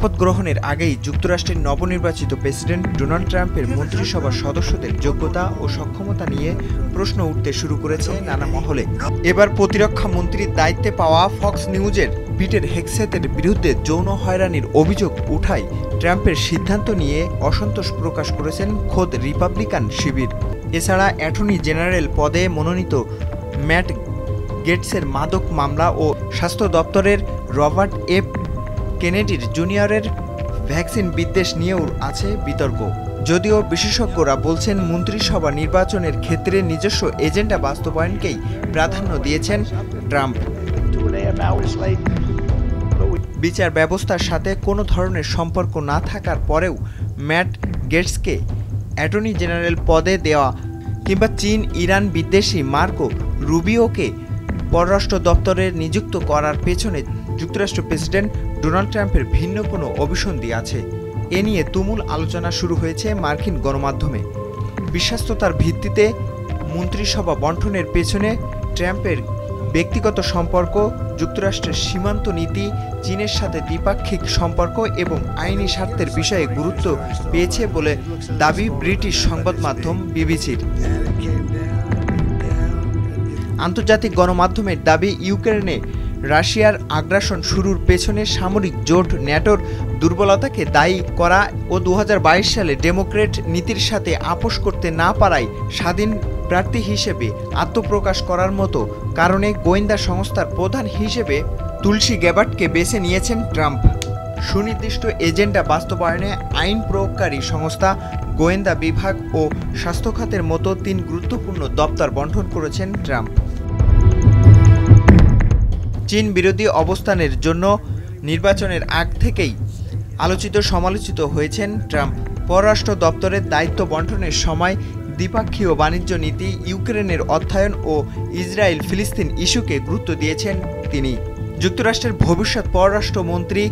শপথ গ্রহণের আগেই যুক্তরাষ্ট্রের নবনির্বাচিত প্রেসিডেন্ট ডোনাল্ড ট্রাম্পের মন্ত্রিসভার সদস্যদের যোগ্যতা ও সক্ষমতা নিয়ে প্রশ্ন উঠতে শুরু করেছে নানা মহলে। এবার প্রতিরক্ষা মন্ত্রীর দায়িত্বে পাওয়া ফক্স নিউজের পিটের হেগসেথের বিরুদ্ধে যৌন হয়রানির অভিযোগ উঠায় ট্রাম্পের সিদ্ধান্ত নিয়ে অসন্তোষ প্রকাশ করেছেন খোদ রিপাবলিকান শিবির। এছাড়া অ্যাটর্নি জেনারেল পদে মনোনীত ম্যাট গেটসের মাদক মামলা ও স্বাস্থ্য দপ্তরের রবার্ট এফ কেনেডির জুনিয়রের ভ্যাকসিন বিদ্বেষ নিয়েও আছে বিতর্ক। যদিও বিশেষজ্ঞরা বলছেন মন্ত্রিসভা নির্বাচনের ক্ষেত্রে নিজস্ব এজেন্ডা বাস্তবায়নকেই প্রাধান্য দিয়েছেন ট্রাম্প। বিচার ব্যবস্থার সাথে কোনো ধরনের সম্পর্ক না থাকার পরেও ম্যাট গেটসকে অ্যাটর্নি জেনারেল পদে দেওয়া কিংবা চীন ইরান বিদ্বেষী মার্কো রুবিওকে পররাষ্ট্র দপ্তরে নিযুক্ত করার পেছনে যুক্তরাষ্ট্র প্রেসিডেন্ট ডোনাল্ড ট্রাম্পের ভিন্ন কোনো অভিসন্ধি আছে। এ নিয়ে তুমুল আলোচনা শুরু হয়েছে মার্কিন গণমাধ্যমে। বিশ্বস্ততার ভিত্তিতে মন্ত্রিসভা বণ্টনের পেছনে ট্রাম্পের ব্যক্তিগত সম্পর্ক, যুক্তরাষ্ট্রের সীমান্ত নীতি, চীনের সাথে দ্বিপাক্ষিক সম্পর্ক এবং আইনি স্বার্থের বিষয়ে গুরুত্ব পেয়েছে বলে দাবি ব্রিটিশ সংবাদ মাধ্যম বিবিসির। আন্তর্জাতিক গণমাধ্যমের দাবি, ইউক্রেনে রাশিয়ার আগ্রাসন শুরুর পেছনে সামরিক জোট ন্যাটোর দুর্বলতাকে দায়ী করা ও 2022 সালে ডেমোক্রেট নীতির সাথে আপোষ করতে না পারায় স্বাধীন প্রার্থী হিসেবে আত্মপ্রকাশ করার মতো কারণে গোয়েন্দা সংস্থার প্রধান হিসেবে তুলসী গ্যাবার্ডকে বেছে নিয়েছেন ট্রাম্প। সুনির্দিষ্ট এজেন্ডা বাস্তবায়নে আইন প্রয়োগকারী সংস্থা, গোয়েন্দা বিভাগ ও স্বাস্থ্য খাতের মতো 3 গুরুত্বপূর্ণ দপ্তর বণ্টন করেছেন ট্রাম্প। চীন বিরোধী অবস্থানের জন্য নির্বাচনের আগ থেকেই আলোচিত সমালোচিত হয়েছেন ট্রাম্প। পররাষ্ট্র দপ্তরের দায়িত্ব বণ্টনের সময় দ্বিপাক্ষীয় বাণিজ্য নীতি, ইউক্রেনের অর্থায়ন ও ইসরায়েল ফিলিস্তিন ইস্যুকে গুরুত্ব দিয়েছেন তিনি। যুক্তরাষ্ট্রের ভবিষ্যৎ পররাষ্ট্রমন্ত্রী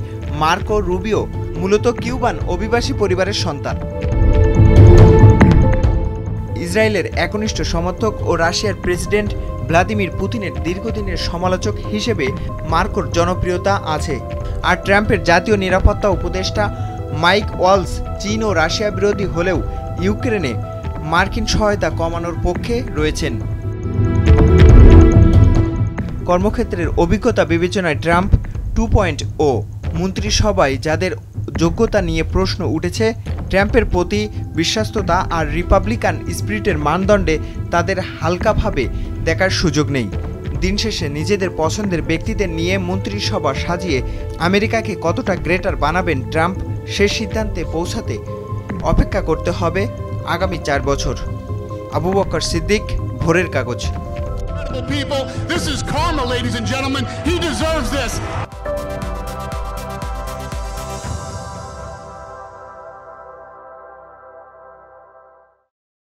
মার্কো রুবিও মূলত কিউবান অভিবাসী পরিবারের সন্তান। ইসরায়েলের একনিষ্ঠ সমর্থক ও রাশিয়ার প্রেসিডেন্ট ভ্লাদিমির পুতিনের দীর্ঘদিনের সমালোচক হিসেবে মার্কোর জনপ্রিয়তা আছে। আর ট্রাম্পের জাতীয় নিরাপত্তা উপদেষ্টা মাইক ওয়ালস চীন ও রাশিয়া বিরোধী হলেও ইউক্রেনে মার্কিন সহায়তা কমানোর পক্ষে রয়েছেন। কর্মক্ষেত্রের অভিজ্ঞতা বিবেচনায় ট্রাম্প 2.0 মন্ত্রিসভায় যাদের যোগ্যতা নিয়ে প্রশ্ন উঠেছে, ট্রাম্পের প্রতি বিশ্বস্ততা আর রিপাবলিকান স্পিরিটের মানদণ্ডে তাদের হালকাভাবে দেখার সুযোগ নেই। দিন শেষে নিজেদের পছন্দের ব্যক্তিদের নিয়ে মন্ত্রিসভা সাজিয়ে আমেরিকাকে কতটা গ্রেটার বানাবেন ট্রাম্প, সে সিদ্ধান্তে পৌঁছাতে অপেক্ষা করতে হবে আগামী 4 বছর। আবু বকর সিদ্দিক, ভোরের কাগজ। People, this is karma, ladies and gentlemen. He deserves this.